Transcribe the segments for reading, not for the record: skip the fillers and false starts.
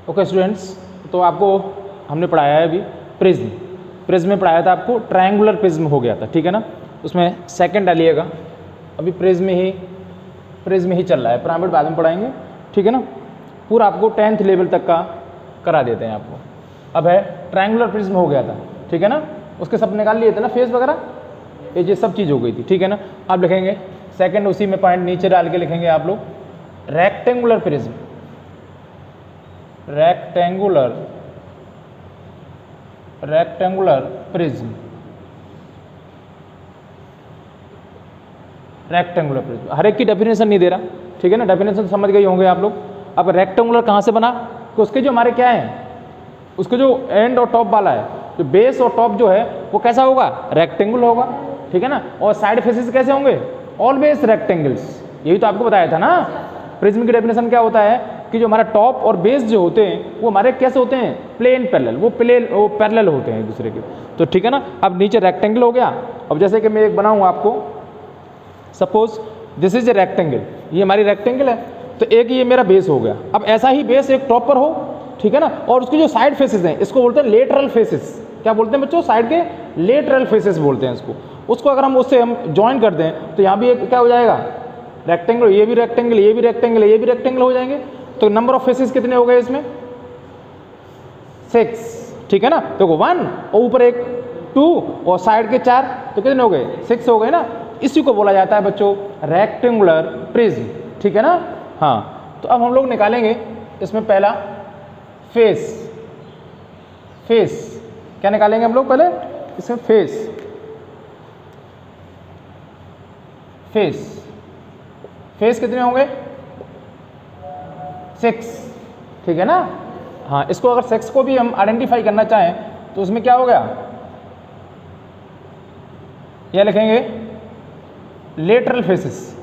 Okay students, तो आपको हमने पढ़ाया है अभी प्रिज्म। प्रिज्म में पढ़ाया था आपको ट्रायंगुलर प्रिज्म हो गया था, ठीक है ना। उसमें सेकंड डालिएगा, अभी प्रिज्म ही चल रहा है, पिरामिड बाद में पढ़ाएंगे, ठीक है ना। पूरा आपको 10th लेवल तक का करा देते हैं आपको। अब है ट्रायंगुलर प्रिज्म हो गया था, ठीक है ना। उसके सब निकाल लिए थे ना, फेस वगैरह, ये सब चीज़ हो गई थी, ठीक है ना। आप लिखेंगे सेकंड, उसी में पॉइंट नीचे डाल के लिखेंगे आप लोग rectangular prism. Rectangular prism, rectangular prism. हर एक की डेफिनेशन नहीं दे रहा, ठीक है ना। डेफिनेशन समझ गए होंगे आप लोग। अब रेक्टेंगुलर कहाँ से बना, तो उसके जो हमारे क्या है, उसके जो एंड और टॉप वाला है, जो बेस और टॉप जो है वो कैसा होगा, रेक्टेंगल होगा, ठीक है ना। और साइड फेसेस कैसे होंगे, ऑलवेज रेक्टेंगल्स। यही तो आपको बताया था ना। प्रिज्म की डेफिनेशन क्या होता है कि जो हमारा टॉप और बेस जो होते हैं वो हमारे कैसे होते हैं, प्लेन पैरेलल, वो पैरेलल होते हैं एक दूसरे के, तो ठीक है ना। अब नीचे रेक्टेंगल हो गया। अब जैसे कि मैं एक बनाऊँ आपको, suppose this is a rectangle, ये हमारी रेक्टेंगल है, तो एक ये मेरा बेस हो गया। अब ऐसा ही बेस एक टॉप पर हो, ठीक है ना। और उसके जो साइड फेसेस हैं इसको बोलते हैं लेटरल फेसेस। क्या बोलते हैं बच्चों, साइड के लेटरल फेसेस बोलते हैं इसको। उसको अगर हम उससे ज्वाइन कर दें तो यहाँ भी एक क्या हो जाएगा, रेक्टेंगल, ये भी रेक्टेंगल, ये भी रेक्टेंगल, ये भी रेक्टेंगल हो जाएंगे। तो नंबर ऑफ फेसेस कितने हो गए इसमें, 6, ठीक है ना। देखो 1 और ऊपर एक 2 और साइड के 4, तो कितने हो गए, 6 हो गए ना। इसी को बोला जाता है बच्चों रेक्टेंगुलर प्रिज्म, ठीक है ना। हाँ, तो अब हम लोग निकालेंगे इसमें पहला फेस। क्या निकालेंगे हम लोग पहले, इसमें फेस कितने होंगे, 6, ठीक है ना। हाँ, इसको अगर 6 को भी हम आइडेंटिफाई करना चाहें तो उसमें क्या हो गया, यह लिखेंगे लेटरल फेसेस।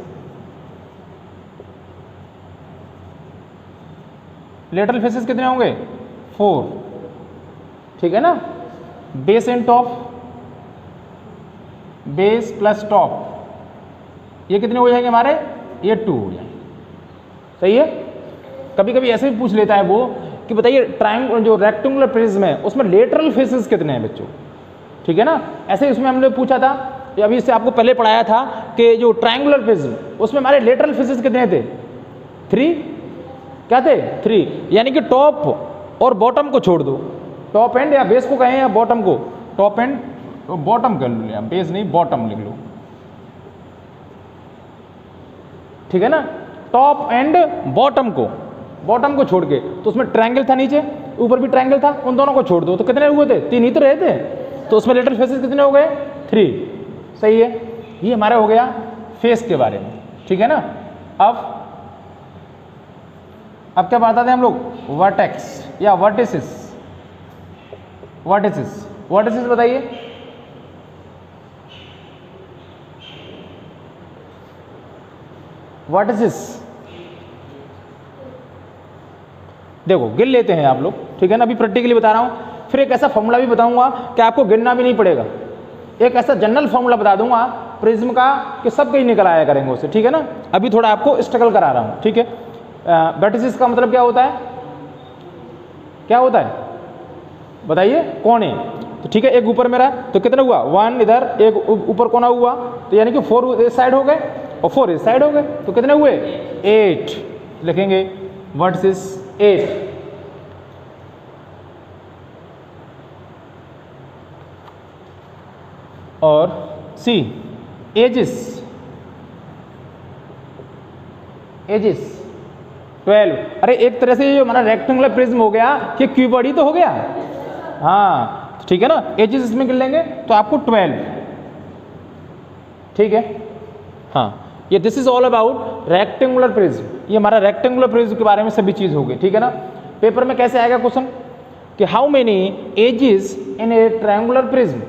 लेटरल फेसेस कितने होंगे, 4, ठीक है ना। Base and top, base plus top, ये कितने हो जाएंगे हमारे, ये 2 हो जाएंगे, सही है। कभी कभी ऐसे भी पूछ लेता है वो कि बताइए ट्रायंगल जो रेक्टेंगुलर प्रिज्म है उसमें लेटरल फेसेस कितने हैं बच्चों, ठीक है ना। ऐसे इसमें हमने पूछा था, अभी इससे आपको पहले पढ़ाया था कि जो ट्रायंगुलर प्रिज्म उसमें हमारे लेटरल फेसेस कितने थे, 3, क्या थे, 3। यानी कि टॉप और बॉटम को छोड़ दो, टॉप एंड या बेस को कहें या बॉटम को, टॉप एंड तो बॉटम कर लो, बेस नहीं बॉटम लिख लो, ठीक है ना। टॉप एंड बॉटम को छोड़ के, तो उसमें ट्रायंगल था नीचे, ऊपर भी ट्रायंगल था, उन दोनों को छोड़ दो तो कितने हुए थे, 3 ही तो रहे थे। तो उसमें लेटरल फेसेस कितने हो गए, 3, सही है। ये हमारा हो गया फेस के बारे में, ठीक है ना। अब क्या बताते हैं हम लोग, वर्टेक्स या वर्टिसेस बताइए। वर्टिसेस देखो गिन लेते हैं आप लोग, ठीक है ना। अभी प्रैक्टिकली बता रहा हूं, फिर एक ऐसा फॉर्मूला भी बताऊंगा कि आपको गिनना भी नहीं पड़ेगा। एक ऐसा जनरल फॉर्मूला बता दूंगा प्रिज्म का कि सब कहीं निकल आया करेंगे उससे, ठीक है ना। अभी थोड़ा आपको स्ट्रगल करा रहा हूं, ठीक है। वर्टिसेस का मतलब क्या होता है, बताइए, कोने, तो ठीक है। एक ऊपर मेरा, तो कितना हुआ, 1 इधर, एक ऊपर कोना हुआ, तो यानी कि 4 इस साइड हो गए और 4 इस साइड हो गए, तो कितने हुए, 8 लिखेंगे, वर्टिसेस 8। और सी एजिस 12। अरे एक तरह से जो हमारा रेक्टेंगुलर प्रिज्म हो गया कि क्यूबॉइड ही तो हो गया, हाँ ठीक है ना। एजिस इसमें गिन लेंगे तो आपको 12, ठीक है। हाँ, ये this is all about rectangular prism. ये हमारा रेक्टेंगुलर प्रिज्म के बारे में सभी चीज हो गई, ठीक है ना। पेपर में कैसे आएगा क्वेश्चन कि how many edges in a triangular prism,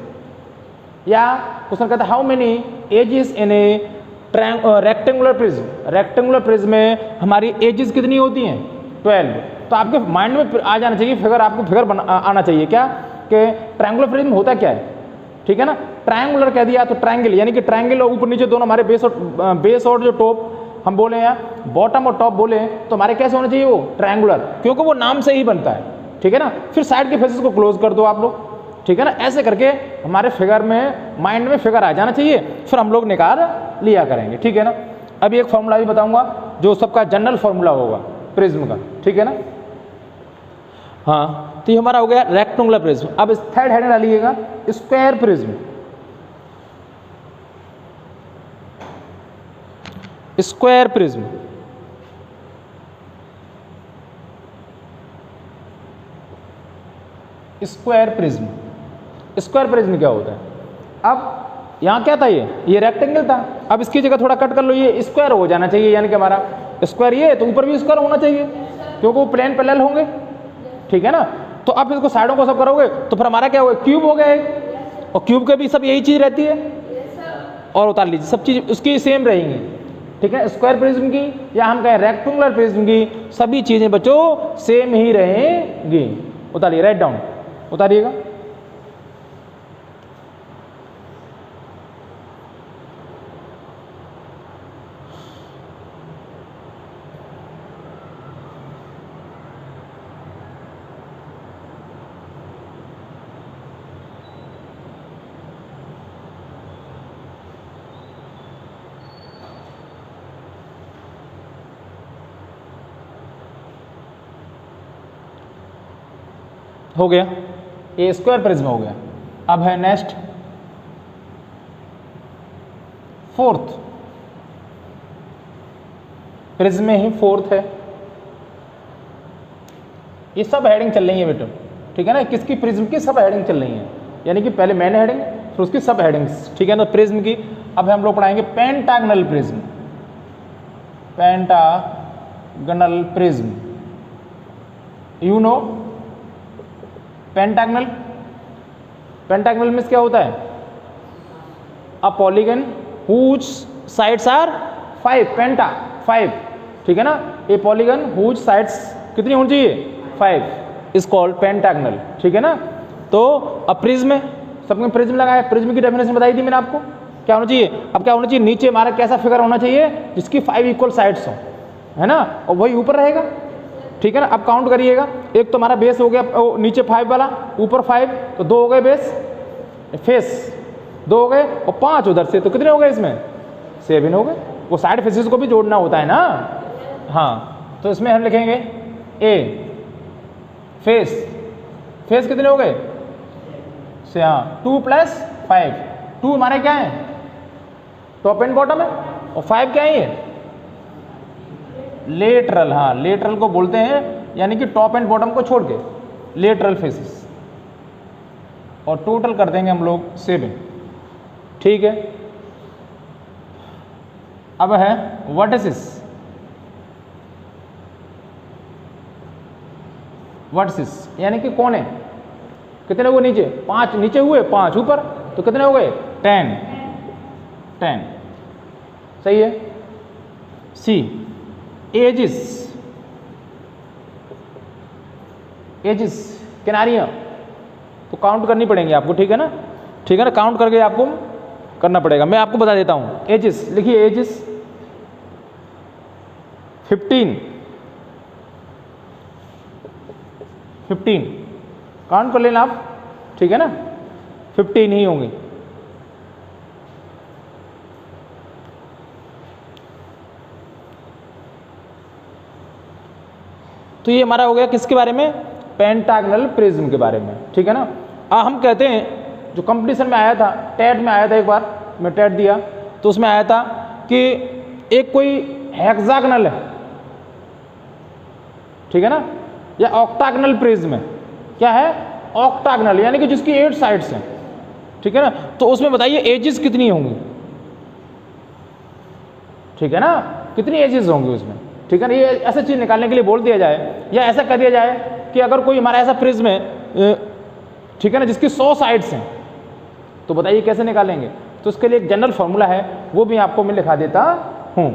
या क्वेश्चन कहता है how many edges in a rectangular prism. Rectangular prism में हमारी एजिस कितनी होती हैं, 12। तो आपके माइंड में आ जाना चाहिए फिगर, आपको फिगर आना चाहिए क्या कि ट्रायंगुलर प्रिज्म होता क्या है, ठीक है ना। ट्रायंगुलर कह दिया तो ट्रायंगल, यानी कि ट्रायंगल और ऊपर नीचे दोनों हमारे बेस और जो टॉप हम बोले हैं बॉटम और टॉप बोले तो हमारे कैसे होना चाहिए वो ट्रायंगुलर, क्योंकि वो नाम से ही बनता है, ठीक है ना। फिर साइड के फेसेस को क्लोज कर दो आप लोग, ठीक है ना। ऐसे करके हमारे फिगर में माइंड में फिगर आ जाना चाहिए, फिर हम लोग निकाल लिया करेंगे, ठीक है ना। अभी एक फॉर्मूला भी बताऊंगा जो सबका जनरल फॉर्मूला होगा प्रिज्म का, ठीक है ना। हाँ, तो ये हमारा हो गया रेक्टेंगुलर प्रिज्म। अब इस थर्ड हेडिंग डालिएगा square prism. Square prism, square prism. Square prism क्या होता है? अब यहाँ क्या था, ये रेक्टेंगल था, अब इसकी जगह थोड़ा कट कर लो, ये स्क्वायर हो जाना चाहिए, यानी कि हमारा स्क्वायर ये तो ऊपर भी स्क्वायर होना चाहिए क्योंकि वो प्लेन पैरेलल होंगे, ठीक है ना। तो अब इसको साइडों को सब करोगे तो फिर हमारा क्या होगा, क्यूब हो गया एक, और क्यूब के भी सब यही चीज़ रहती है, और उतार लीजिए सब चीज़ उसकी सेम रहेंगी, ठीक है। स्क्वायर प्रिज्म की या हम कहें रेक्टेंगुलर प्रिज्म की सभी चीज़ें बच्चों सेम ही रहेंगी। उतारिए, राइट डाउन उतारिएगा। हो गया, ये स्क्वायर प्रिज्म हो गया। अब है नेक्स्ट फोर्थ प्रिज्म में ही फोर्थ है, ये सब हेडिंग चल रही है बेटा, ठीक है ना। किसकी? प्रिज्म की सब हेडिंग चल रही है, यानी कि पहले मेन हेडिंग फिर उसकी सब हेडिंग्स, ठीक है ना, प्रिज्म की। अब हम लोग पढ़ाएंगे pentagonal prism. Pentagonal prism, you know pentagonal. Pentagonal means क्या होता है? A polygon whose sides are 5, penta 5, ठीक है ना। ए पॉलीगन हुज साइड्स कितनी होनी चाहिए? 5 इज कॉल्ड पेंटागनल, ठीक है ना। तो अब प्रिज्म है, सबने प्रिज्म लगाया, प्रिज्म की डेफिनेशन बताई थी मैंने आपको, क्या होना चाहिए? अब क्या होना चाहिए? नीचे हमारा कैसा फिगर होना चाहिए जिसकी 5 इक्वल साइड्स हो, है ना, और वही ऊपर रहेगा, ठीक है ना। अब काउंट करिएगा, एक तो हमारा बेस हो गया नीचे 5 वाला, ऊपर 5, तो 2 हो गए बेस, फेस 2 हो गए, और 5 उधर से, तो कितने हो गए इसमें? 7 हो गए। वो साइड फेसेस को भी जोड़ना होता है ना, हाँ। तो इसमें हम लिखेंगे ए फेस, फेस कितने हो गए से? हाँ 2 + 5, 2 हमारे क्या है? टॉप एंड बॉटम है, और 5 क्या है? ये लेटरल, हाँ लेटरल को बोलते हैं, यानी कि टॉप एंड बॉटम को छोड़ के लेटरल फेसेस, और टोटल कर देंगे हम लोग 7, ठीक है। अब है वर्टिसेस। वर्टिसेस यानी कि कोने, कितने हुए नीचे? 5 नीचे हुए, 5 ऊपर, तो कितने हो गए? 10 सही है। सी एजिस, एजिस किनारियाँ तो काउंट करनी पड़ेंगी आपको, ठीक है ना, ठीक है ना, काउंट करके आपको करना पड़ेगा। मैं आपको बता देता हूँ एजिस, लिखिए एजिस 15 काउंट कर लेना आप, ठीक है ना, 15 ही होंगे। तो ये हमारा हो गया किसके बारे में? पेंटागनल प्रिज्म के बारे में, ठीक है ना। हम कहते हैं, जो कंपटीशन में आया था, टेट में आया था, एक बार मैं टेट दिया तो उसमें आया था कि एक कोई हेक्सागनल है, ठीक है ना, या ऑक्टागनल प्रिज्म है। क्या है? ऑक्टागनल, यानी कि जिसकी 8 साइड्स हैं, ठीक है ना। तो उसमें बताइए एजेस कितनी होंगी, ठीक है ना, कितनी एजेस होंगी उसमें, ठीक है ना। ये ऐसा चीज़ निकालने के लिए बोल दिया जाए, या ऐसा कर दिया जाए कि अगर कोई हमारा ऐसा प्रिज्म है, ठीक है ना, जिसकी 100 साइड्स हैं, तो बताइए कैसे निकालेंगे। तो उसके लिए एक जनरल फॉर्मूला है, वो भी आपको मैं लिखा देता हूँ।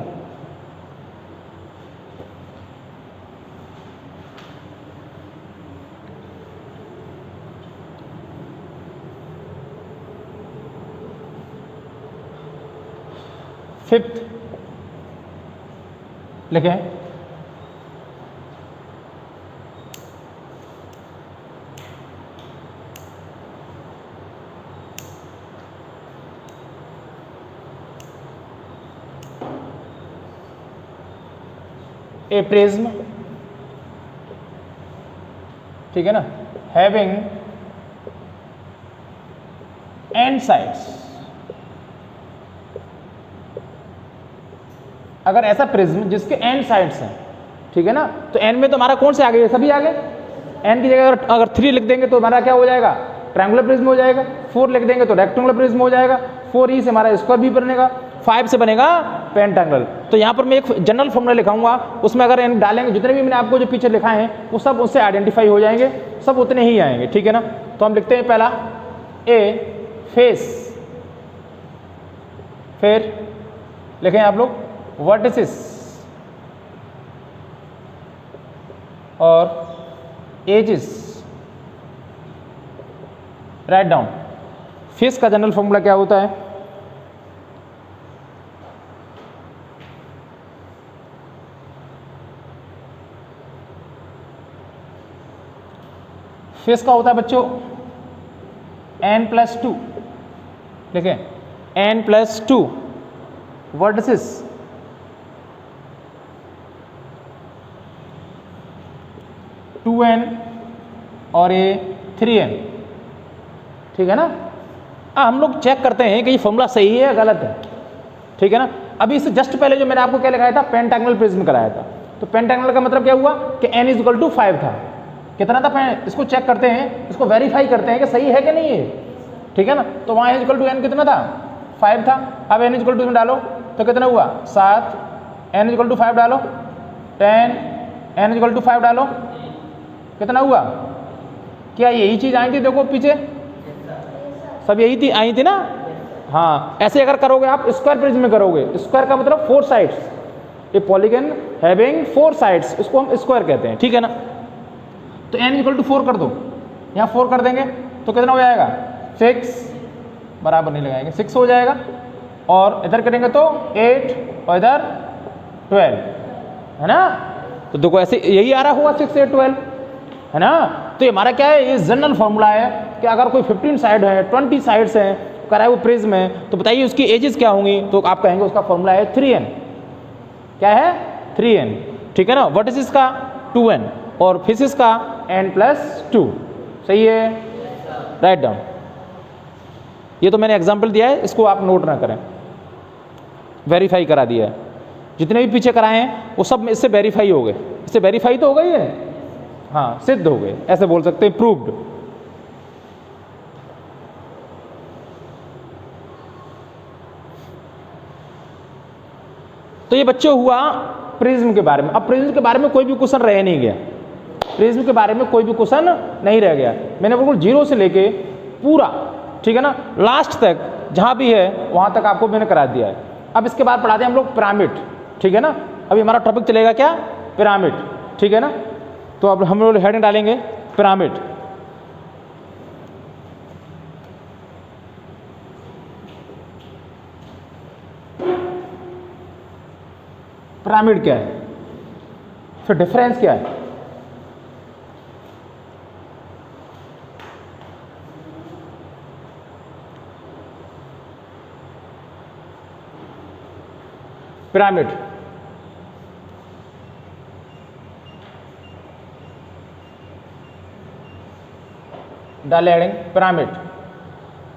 फिफ्थ लिखें ए प्रिज्म, ठीक है ना, हैविंग एंड साइड्स। अगर ऐसा प्रिज्म जिसके एंड साइड्स हैं, ठीक है ना, तो एन में तो हमारा कौन से आ गए, सभी आ गए। एन की जगह अगर 3 लिख देंगे तो हमारा क्या हो जाएगा, ट्रायंगुलर प्रिज्म हो जाएगा। 4 लिख देंगे तो रेक्टेंगुलर प्रिज्म हो जाएगा। 4 से हमारा स्क्वायर भी बनेगा। 5 से बनेगा पेंटांगल। तो यहाँ पर मैं एक जनरल फॉर्मूला लिखाऊंगा, उसमें अगर एन डालेंगे, जितने भी मैंने आपको जो पीछे लिखा है वो सब उससे आइडेंटिफाई हो जाएंगे, सब उतने ही आएंगे, ठीक है ना। तो हम लिखते हैं पहला ए फेस, फिर लिखें आप लोग वर्टिसिस और एजेस। Write down. फेस का जनरल फॉर्मूला क्या होता है, फेस का होता है बच्चों n+2, देखें n+2 वर्टिसिस (2n) और ये 3n, ठीक है ना। हम लोग चेक करते हैं कि ये फॉर्मूला सही है या गलत है, ठीक है ना। अभी इससे जस्ट पहले जो मैंने आपको क्या लिखाया था, पेंटांगल प्रिज्म कराया था। तो पेंटांगल का मतलब क्या हुआ कि n = 5 था। कितना था, इसको चेक करते हैं, इसको वेरीफाई करते हैं कि सही है कि नहीं है, ठीक है ना। तो वहाँ n = n कितना था, 5 था। अब n = में डालो तो कितना हुआ, 7। n = 5 डालो 10, n = 5 डालो कितना हुआ। क्या यही चीज़ आई थी, देखो पीछे सब यही थी, आई थी ना। हाँ, ऐसे अगर करोगे आप स्क्वायर प्रिज्म में करोगे, स्क्वायर का मतलब 4 साइड्स, ए पॉलीगन हैविंग 4 साइड्स, इसको हम स्क्वायर कहते हैं, ठीक है ना। तो n = 4 कर दो, यहाँ 4 कर देंगे तो कितना हो जाएगा, 6, बराबर नहीं लगाएंगे, 6 हो जाएगा। और इधर करेंगे तो 8 और इधर 12, है ना। तो देखो ऐसे यही आ रहा होगा 6, 8, 12, है ना। तो ये हमारा क्या है, ये जनरल फॉर्मूला है कि अगर कोई 15 साइड है, 20 साइड्स हैं, कराए वो प्रिज्म है, तो बताइए उसकी एजेस क्या होंगी। तो आप कहेंगे उसका फॉर्मूला है 3n। क्या है, 3n, ठीक है ना। वर्टिसिस का 2n और फेसिस का n+2, सही है। Write down. ये तो मैंने एग्जाम्पल दिया है, इसको आप नोट ना करें, वेरीफाई करा दिया है। जितने भी पीछे कराए हैं वो सब इससे वेरीफाई हो गए, इससे वेरीफाई तो हो गई है, हाँ सिद्ध हो गए, ऐसे बोल सकते हैं, प्रूव्ड। तो ये बच्चों हुआ प्रिज्म के बारे में। अब प्रिज्म के बारे में कोई भी क्वेश्चन रह नहीं गया, प्रिज्म के बारे में कोई भी क्वेश्चन नहीं रह गया। मैंने बिल्कुल 0 से लेके पूरा, ठीक है ना, लास्ट तक जहां भी है वहां तक आपको मैंने करा दिया है। अब इसके बाद पढ़ाते हैं हम लोग पिरामिड, ठीक है ना। अभी हमारा टॉपिक चलेगा क्या, पिरामिड, ठीक है ना। तो अब हम लोग हेडिंग डालेंगे पिरामिड। पिरामिड क्या है, फिर डिफरेंस क्या है। पिरामिड डाले हेडिंग पिरामिड,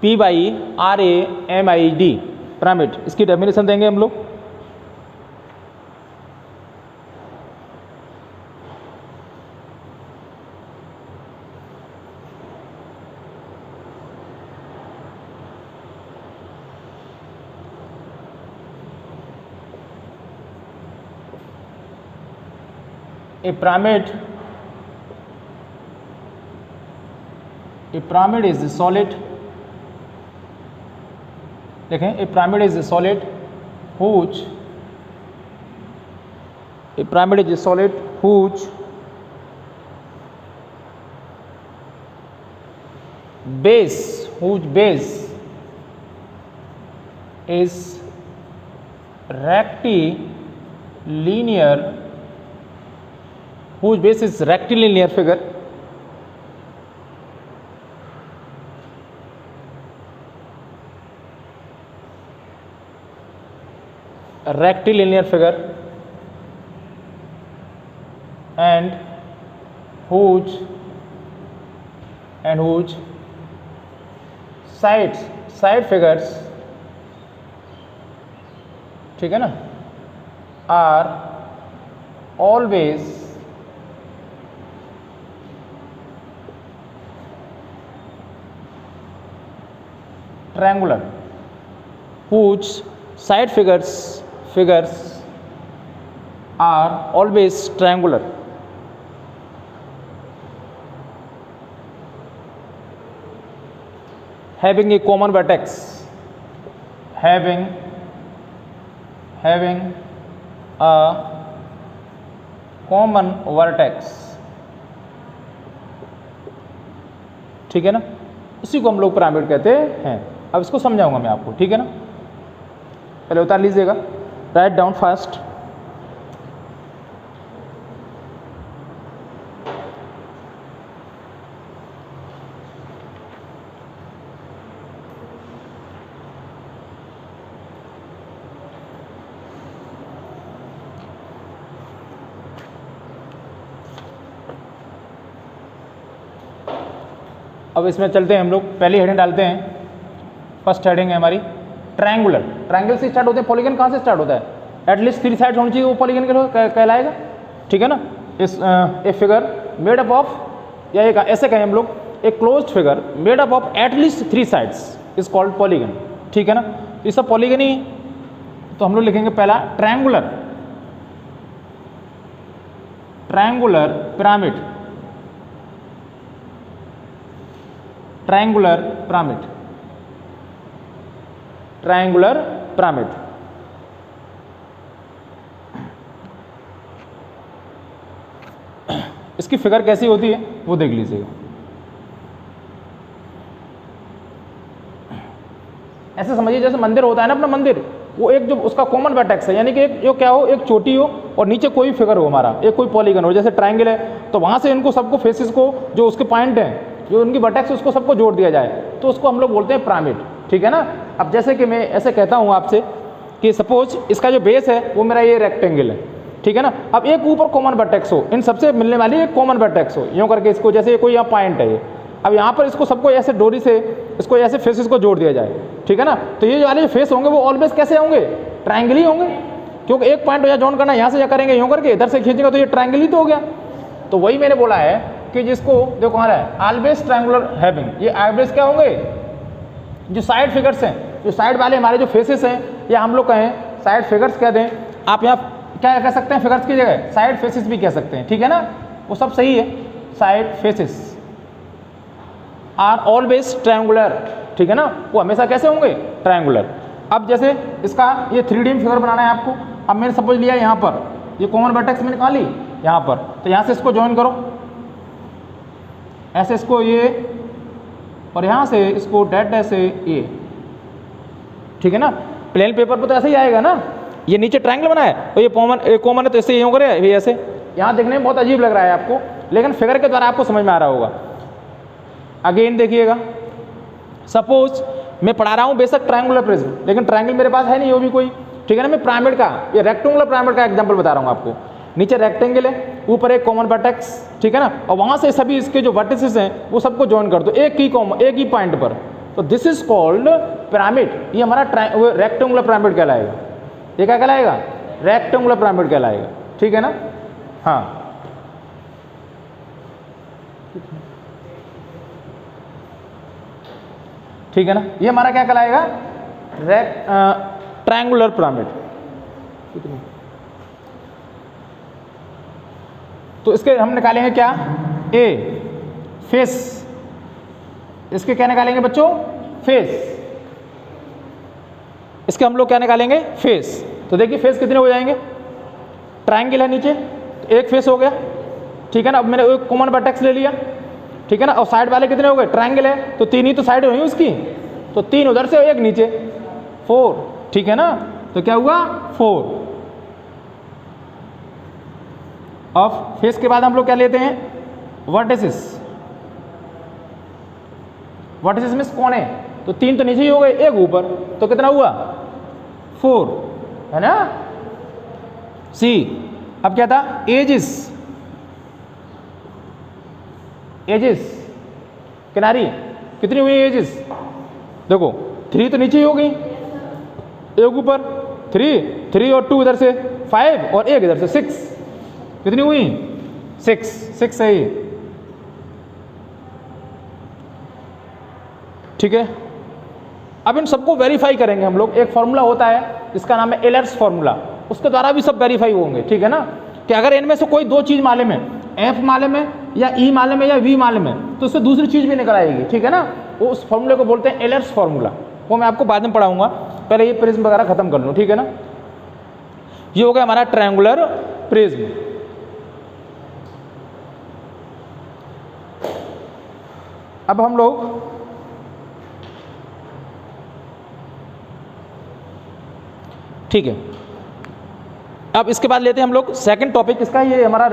PYRAMID, पिरामिड। इसकी डेफिनेशन देंगे हम लोग। A pyramid is a solid, देखें, a pyramid is a solid whose base is linear whose base is rectilinear figure, and whose side figures, ठीक है ना, are always triangular, whose side figures are always triangular. Having a common vertex, having a common vertex, ठीक है ना, इसी को हम लोग पिरामिड कहते हैं। अब इसको समझाऊंगा मैं आपको, ठीक है ना, पहले उतार लीजिएगा, राइट डाउन फास्ट। अब इसमें चलते हैं हम लोग, पहली हेडिंग डालते हैं। फर्स्ट हेडिंग है हमारी ट्रायंगुलर। ट्रायंगल से स्टार्ट होते हैं, पॉलीगन कहाँ से स्टार्ट होता है? एटलीस्ट 3 साइड्स होनी चाहिए, वो पॉलीगन कहलाएगा, ठीक है ना। इस a figure made up of, या एक ऐसे कहें हम लोग, a closed figure made up of at least 3 sides is called polygon, ठीक है ना। ये सब पॉलीगन ही, तो हम लोग लिखेंगे पहला ट्रायंगुलर पिरामिड, ट्रायंगुलर पिरामिड। इसकी फिगर कैसी होती है वो देख लीजिएगा। ऐसे समझिए जैसे मंदिर होता है ना, अपना मंदिर, वो एक जो उसका कॉमन वर्टेक्स है, यानी कि एक जो क्या हो, एक चोटी हो और नीचे कोई फिगर हो हमारा, एक कोई पॉलीगन हो, जैसे ट्रायंगल है तो वहां से इनको सबको फेसेस को, जो उसके पॉइंट हैं, जो उनकी वर्टेक्स, उसको सबको जोड़ दिया जाए, तो उसको हम लोग बोलते हैं पिरामिड, ठीक है ना। अब जैसे कि मैं ऐसे कहता हूँ आपसे कि सपोज इसका जो बेस है वो मेरा ये रेक्टेंगल है, ठीक है ना। अब एक ऊपर कॉमन वर्टेक्स हो, इन सबसे मिलने वाली एक कॉमन वर्टेक्स हो, यूँ करके इसको, जैसे कोई यहाँ पॉइंट है ये, अब यहाँ पर इसको सबको ऐसे डोरी से इसको ऐसे फेसेस को जोड़ दिया जाए, ठीक है ना। तो ये वाले जो फेस होंगे वो ऑलवेज कैसे होंगे? ट्रायंगल ही होंगे, क्योंकि एक पॉइंट यहाँ जॉइन करना, यहाँ से क्या करेंगे, यूँ करके इधर से खींचेगा तो ये ट्रायंगल ही तो हो गया। तो वही मैंने बोला है कि जिसको देखो आ रहा है ऑलवेज ट्रायंगुलर हैविंग, ये ऑलवेज क्या होंगे? जो साइड फिगर्स हैं, जो साइड वाले हमारे जो फेसेस हैं, या हम लोग कहें साइड फिगर्स कह दें, आप यहाँ क्या कह सकते हैं फिगर्स की जगह? साइड फेसेस भी कह सकते हैं, ठीक है ना, वो सब सही है। Side faces are always triangular, ठीक है ना, वो हमेशा कैसे होंगे? ट्रायंगुलर। अब जैसे इसका ये 3D फिगर बनाना है आपको, अब मैंने सपोज लिया यहाँ पर, ये कॉमन वर्टेक्स मैंने कहाँ ली? यहाँ पर, तो यहाँ से इसको ज्वाइन करो, ऐसे इसको ये, और यहाँ से इसको डैट ऐसे ये, ठीक है ना। प्लेन पेपर पर तो ऐसे ही आएगा ना, ये नीचे ट्रायंगल बना है और ये कॉमन है तो इससे यूँ करे, ये ऐसे, यहाँ देखने में बहुत अजीब लग रहा है आपको, लेकिन फिगर के द्वारा आपको समझ में आ रहा होगा। अगेन देखिएगा, सपोज मैं पढ़ा रहा हूँ बेशक ट्रायंगुलर प्रिज्म, लेकिन ट्रायंगल मेरे पास है नहीं, वो भी कोई, ठीक है ना। मैं पिरामिड का, ये रेक्टेंगुलर पिरामिड का एग्जांपल बता रहा हूँ आपको। नीचे रेक्टेंगल है, ऊपर एक कॉमन वर्टेक्स, ठीक है ना, और वहाँ से सभी इसके जो वर्टिसेस हैं वो सबको ज्वाइन कर दो एक ही पॉइंट पर, तो दिस इज कॉल्ड पिरामिड। ये हमारा रेक्टेंगुलर पिरामिड कहलाएगा। ये क्या कहलाएगा? रेक्टेंगुलर पिरामिड कहलाएगा, ठीक है ना। हाँ, ठीक है ना, ये हमारा क्या कहलाएगा? Triangular pyramid. तो इसके हम निकालेंगे क्या? ए फेस, इसके क्या निकालेंगे बच्चों? फेस। इसके हम लोग क्या निकालेंगे? फेस। तो देखिए फेस कितने हो जाएंगे? ट्रायंगल है नीचे, तो एक फेस हो गया, ठीक है ना। अब मैंने एक कॉमन वर्टेक्स ले लिया, ठीक है ना, और साइड वाले कितने हो गए? ट्रायंगल है तो 3 ही तो साइड हुई उसकी, तो 3 उधर से एक नीचे, 4, ठीक है ना। तो क्या हुआ? 4, ऑफ फेस के बाद हम लोग क्या लेते हैं, वर्टिसेस। वर्टिसेस मीन्स कोने, तो 3 तो नीचे ही हो गए, 1 ऊपर, तो कितना हुआ 4, है ना। सी, अब क्या था, एजिस। एजिस किनारी कितनी हुई एजिस, देखो 3 तो नीचे ही हो गई, 1 ऊपर, 3 और 2 इधर से 5 और 1 इधर से 6, कितनी हुई 6 सही, ठीक है। अब इन सबको वेरीफाई करेंगे हम लोग। एक फॉर्मूला होता है इसका नाम है एलर्स फॉर्मूला, उसके द्वारा भी सब वेरीफाई होंगे, ठीक है ना। कि अगर इनमें से कोई 2 चीज़ मालूम है, एफ मालूम है या ई मालूम है या वी मालूम है, तो उससे दूसरी चीज़ भी निकल आएगी, ठीक है ना। वो उस फॉर्मूले को बोलते हैं एलर्स फॉर्मूला, वो मैं आपको बाद में पढ़ाऊंगा, पहले ये प्रिज्म वगैरह खत्म कर लूँ, ठीक है ना। ये हो गया हमारा ट्रायंगुलर प्रिज्म। अब हम लोग ठीक है, अब इसके बाद लेते हैं हम लोग सेकंड टॉपिक इसका, ये हमारा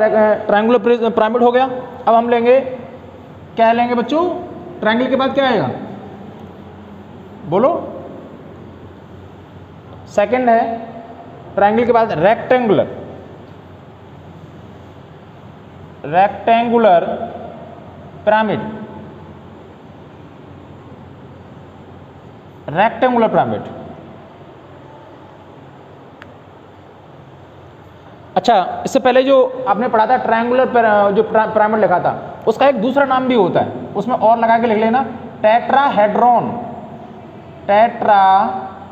ट्रायंगुलर पिरामिड हो गया। अब हम लेंगे, क्या लेंगे बच्चों, ट्रायंगल के बाद क्या आएगा, बोलो। सेकंड है ट्रायंगल के बाद rectangular. Rectangular pyramid, rectangular pyramid. अच्छा, इससे पहले जो आपने पढ़ा था ट्रायंगुलर जो पिरामिड लिखा था, उसका एक दूसरा नाम भी होता है, उसमें और लगा के लिख लेना, टेट्राहेड्रॉन। टेट्राहेड्रॉन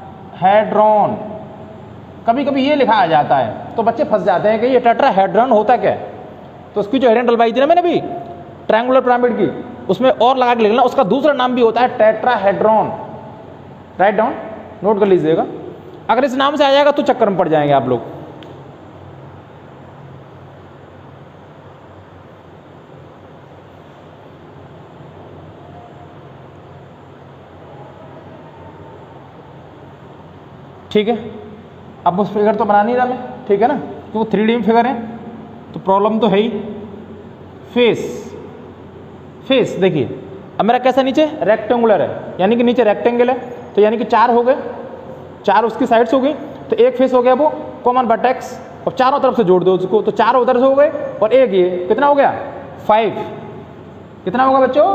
कभी कभी ये लिखा आ जाता है तो बच्चे फंस जाते हैं कि ये टेट्राहेड्रॉन होता क्या है। तो उसकी जो हेडिंग डलवाई थी ना मैंने अभी ट्रायंगुलर पिरामिड की, उसमें और लगा के लिखना, उसका दूसरा नाम भी होता है टेट्राहेड्रॉन। राइट डाउन, नोट कर लीजिएगा, अगर इस नाम से आ जाएगा तो चक्कर में पड़ जाएंगे आप लोग। ठीक है, अब उस फिगर तो बना नहीं रहा मैं, ठीक है ना, क्योंकि 3D में फिगर है तो प्रॉब्लम तो है ही। फेस, फेस देखिए अब मेरा कैसा नीचे रेक्टेंगुलर है, यानी कि नीचे रेक्टेंगल है, तो यानी कि 4 हो गए, 4 उसकी साइड्स हो गई, तो एक फेस हो गया वो कॉमन वर्टेक्स, और चारों तरफ से जोड़ दो उसको, तो 4 उधर से हो गए और एक ये, कितना हो गया 5, कितना होगा बच्चों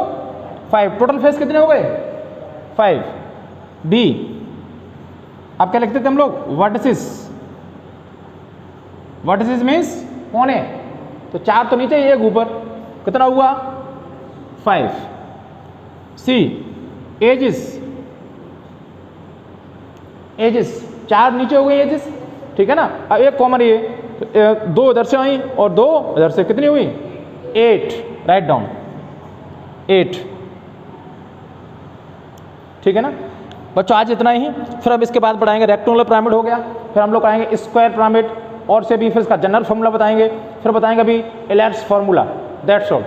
5, टोटल फेस कितने हो गए 5। बी, अब क्या लिखते थे हम लोग, वर्टिसिस। वर्टिसिस मीन्स कोने, तो 4 तो नीचे, 1 ऊपर, कितना हुआ 5। सी, एजिस। एजिस 4 नीचे हो गई एजिस, ठीक है ना। अब एक कॉमन ये, 2 इधर से आई और 2 इधर से, कितनी हुई 8। राइट डाउन 8, ठीक है ना बच्चों। आज इतना ही, फिर अब इसके बाद पढ़ाएंगे रेक्टेंगुलर पिरामिड हो गया, फिर हम लोग आएंगे स्क्वायर पिरामिड, और से भी फिर इसका जनरल फॉर्मूला बताएंगे, फिर बताएंगे अभी एलर्स फॉर्मूला। That's all.